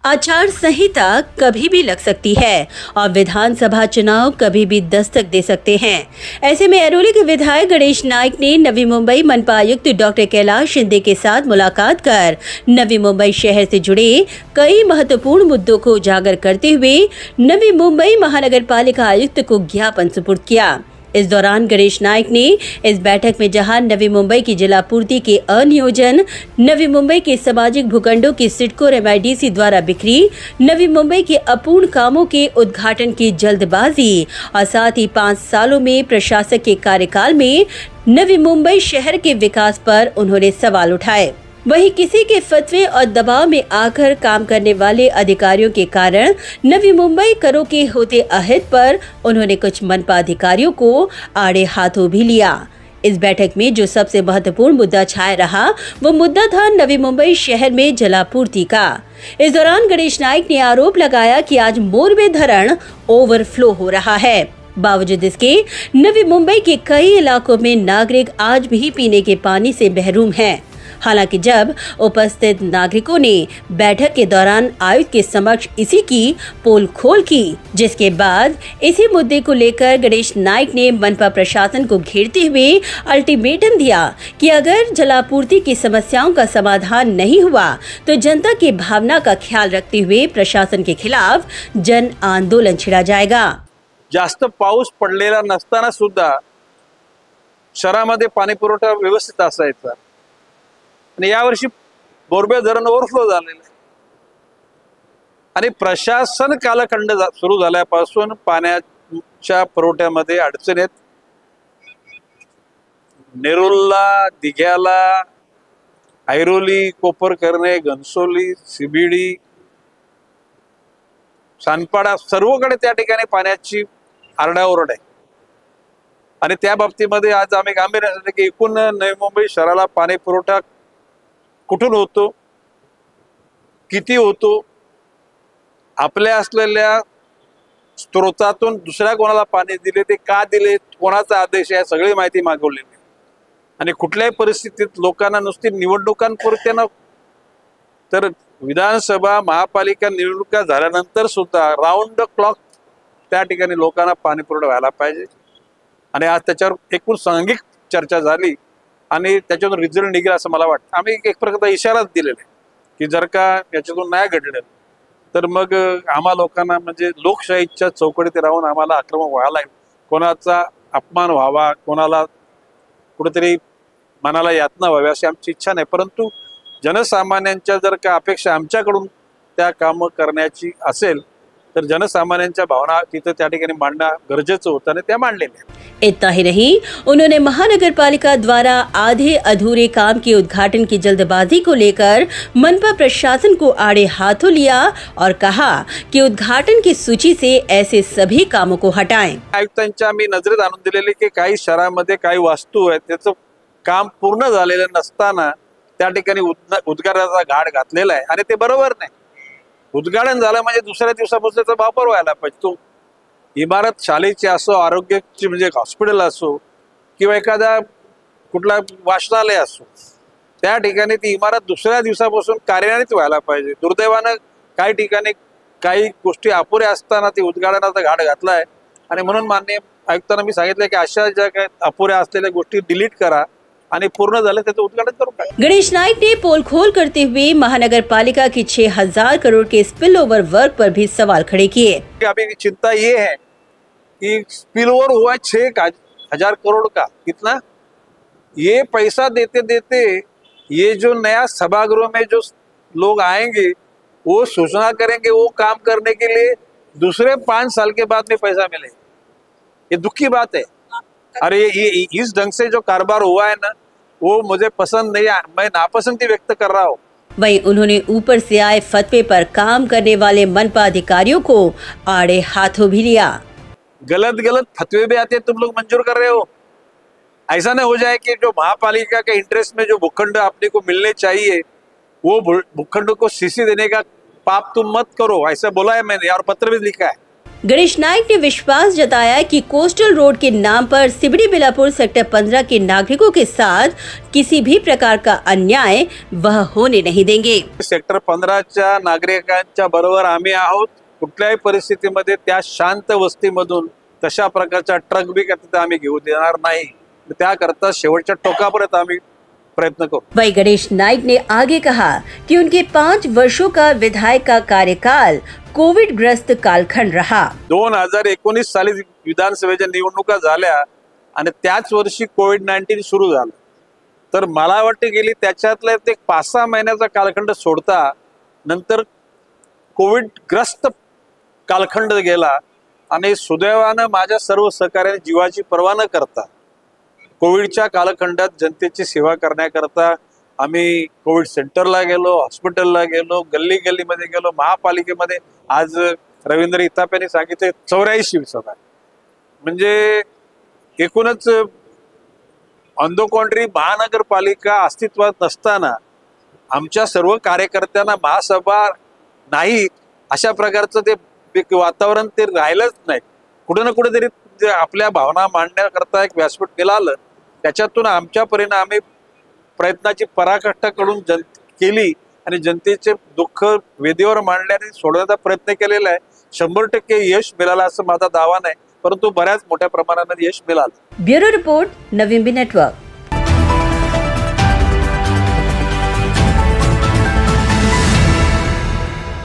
आचार संहिता कभी भी लग सकती है और विधानसभा चुनाव कभी भी दस्तक दे सकते हैं। ऐसे में ऐरोली के विधायक गणेश नाइक ने नवी मुंबई मनपा आयुक्त डॉक्टर कैलाश शिंदे के साथ मुलाकात कर नवी मुंबई शहर से जुड़े कई महत्वपूर्ण मुद्दों को उजागर करते हुए नवी मुंबई महानगर पालिका आयुक्त को ज्ञापन सुपुर्द किया। इस दौरान गणेश नाइक ने इस बैठक में जहां नवी मुंबई की जलापूर्ति के अनियोजन, नवी मुंबई के सामाजिक भूखंडों की सिडको और MIDC द्वारा बिक्री, नवी मुंबई के अपूर्ण कामों के उद्घाटन की जल्दबाजी और साथ ही 5 सालों में प्रशासक के कार्यकाल में नवी मुंबई शहर के विकास पर उन्होंने सवाल उठाए। वहीं किसी के फतवे और दबाव में आकर काम करने वाले अधिकारियों के कारण नवी मुंबई करों के होते अहित पर उन्होंने कुछ मनपा अधिकारियों को आड़े हाथों भी लिया। इस बैठक में जो सबसे महत्वपूर्ण मुद्दा छाया रहा वो मुद्दा था नवी मुंबई शहर में जलापूर्ति का। इस दौरान गणेश नाइक ने आरोप लगाया कि आज मोरबे धरण ओवरफ्लो हो रहा है। बावजूद इसके नवी मुंबई के कई इलाकों में नागरिक आज भी पीने के पानी से महरूम हैं। हालांकि जब उपस्थित नागरिकों ने बैठक के दौरान आयुक्त के समक्ष इसी की पोल खोल की, जिसके बाद इसी मुद्दे को लेकर गणेश नाइक ने मनपा प्रशासन को घेरते हुए अल्टीमेटम दिया कि अगर जलापूर्ति की समस्याओं का समाधान नहीं हुआ तो जनता की भावना का ख्याल रखते हुए प्रशासन के खिलाफ जन आंदोलन छिड़ा जाएगा। जास्त पाऊस पडलेला नसताना सुद्धा शहरामध्ये पाणी पुरवठा व्यवस्थित असायचा आणि यावर्षी मोरबे धरण ओव्हरफ्लो झालेलं आहे आणि प्रशासन कालखंड सुरू झाल्यापासून पाण्याच्या पुरवठ्यामध्ये अडचण आहेत। नेरुलला, दिघ्याला, ऐरोली, कोपरकरणे, घनसोली, CBD, सानपाडा सर्वकडे त्या ठिकाणी पाण्याची आरडाओरड आहे आणि त्या बाबतीमध्ये आज आम्ही गांभीर्याने की एकूण नवी मुंबई शहराला पाणी पुरवठा कुठून होतो, किती होतो, आपल्या असलेल्या स्त्रोतातून दुसऱ्या कोणाला पाणी दिले, ते का दिले, कोणाचा आदेश आहे, सगळी माहिती मागवलेली आहे आणि कुठल्याही परिस्थितीत लोकांना नुसती निवडणुकांपुरते न तर विधानसभा महापालिका निवडणुका झाल्यानंतर सुद्धा राऊंड द क्लॉक त्या ठिकाणी लोकांना पाणी पुरवठा व्हायला पाहिजे आणि आज त्याच्यावर एकूण सांघिक चर्चा झाली आणि त्याच्यातून रिझल्ट निघेल असं मला वाटतं। आम्ही एक प्रकारचा इशाराच दिलेला आहे की जर का याच्यातून नाही घडलं तर मग आम्हा लोकांना म्हणजे लोकशाहीच्या चौकटीत राहून आम्हाला आक्रमक व्हायला, कोणाचा अपमान व्हावा, कोणाला कुठेतरी मनाला यातना व्हावी अशी आमची इच्छा नाही, परंतु जनसामान्यांच्या जर का अपेक्षा आमच्याकडून त्या काम करण्याची असेल तर जनसामान्यांच्या भावना तिथे त्या ठिकाणी मांडणं गरजेचं होतं आणि त्या मांडलेल्या। इतना ही नहीं, उन्होंने महानगर पालिका द्वारा आधे अधूरे काम के उद्घाटन की जल्दबाजी को लेकर मनपा प्रशासन को आड़े हाथों लिया और कहा कि उद्घाटन की सूची से ऐसे सभी कामों को हटाएं। आयुक्तांच्या मी नजरेत आणून दिलेले की काही शहरामध्ये काही वास्तू आहेत त्याचं काम पूर्ण झालेलं नसताना त्या ठिकाणी उद्घाटनाचा घाट घातलेला आहे आणि ते बरोबर नाही। उद्घाटन झालं म्हणजे दुसऱ्या दिवसापासून त्याचा वापर व्हायला पाहिजे। तो इमारत शाळेची असो, आरोग्याची म्हणजे हॉस्पिटल असो किंवा एखादा कुठला वाचनालय असो, त्या ठिकाणी ती इमारत दुसऱ्या दिवसापासून कार्यान्वित व्हायला पाहिजे। दुर्दैवानं काही ठिकाणी काही गोष्टी अपुऱ्या असताना ते उद्घाटनाचा घाट घातलाय आणि म्हणून माननीय आयुक्तांना मी सांगितलं की अशा ज्या काही अपुऱ्या असलेल्या गोष्टी डिलीट करा आणि पूर्ण झाले त्याचं उद्घाटन करू। गणेश नाइक ने पोल खोल करते हुए महानगर पालिका की 6000 करोड़ के स्पिल ओवर वर्क पर भी सवाल खड़े किए। अभी चिंता ये है कि स्पिल ओवर हुआ 6000 करोड़ का, कितना ये पैसा देते देते ये जो नया सभागृह में जो लोग आएंगे वो सूचना करेंगे, वो काम करने के लिए दूसरे 5 साल के बाद में पैसा मिले। ये दुख की बात है। अरे ये इस ढंग से जो कारोबार हुआ है ना वो मुझे पसंद नहीं है, मैं नापसंदी व्यक्त कर रहा हूँ। वहीं उन्होंने ऊपर से आए फतवे पर काम करने वाले मनपा अधिकारियों को आड़े हाथों भी लिया। गलत गलत फतवे भी आते तुम लोग मंजूर कर रहे हो। ऐसा न हो जाए कि जो महापालिका के इंटरेस्ट में जो भूखंड अपने को मिलने चाहिए वो भूखंड को सीसी देने का पाप तुम मत करो, ऐसा बोला है मैंने और पत्र भी लिखा है। गणेश नाइक ने विश्वास जताया कि कोस्टल रोड के नाम पर सिबड़ी बिलापुर सेक्टर 15 के नागरिकों के साथ किसी भी प्रकार का अन्याय वह होने नहीं देंगे। सेक्टर 15च्या नागरिकांच्या बरोबर आम्ही आहोत। कुठल्याही परिस्थितीमध्ये त्या शांत वस्तीमधून तशा प्रकारचा ट्रक भी आम्ही घेऊ देणार नाही। त्याकरता शेवटच्या टोकापर्यंत आम्ही प्रयत्न करू। वही गणेश नाइक ने आगे कहा कि उनके 5 वर्षों का विधायक का कार्यकाल कोविड ग्रस्त कालखंड रहा। 2019 साली विधानसभेच्या निवडणुका झाल्या आणि त्याच वर्षी कोविड-19 सुरू झालं। तर मला वाटते गेली त्याच्यातला एक 5-6 महिन्याचा कालखंड सोडता नंतर कोविड ग्रस्त कालखंड गेला आणि सुदैवानं माझ्या सर्व सहकार्याने जीवाची पर्वा न करता कोविडच्या कालखंडात जनतेची सेवा करण्याकरता आम्ही कोविड सेंटरला गेलो, हॉस्पिटलला गेलो, गल्ली गल्लीमध्ये गेलो, महापालिकेमध्ये आज रवींद्र इताप्याने सांगितले 84 सभा म्हणजे एकूणच ऑन द कॉन्ट्री महानगरपालिका अस्तित्वात नसताना आमच्या सर्व कार्यकर्त्यांना महासभा नाही अशा प्रकारचं ते वातावरण ते राहिलंच नाही। कुठे ना कुठेतरी आपल्या भावना मांडण्याकरता एक व्यासपीठ मिळालं, त्याच्यातून आमच्या परीने आम्ही प्रयत्नाची पराकाष्ठा करून केली आणि जनतेचे दुःख वेदीवर मांडल्याने सोडवण्याचा प्रयत्न केलेला आहे। 100% यश मिळालं असं माझा दावा नाही, परंतु बऱ्याच मोठ्या प्रमाणामध्ये यश मिळालं। Bureau report, Navi Mumbai network.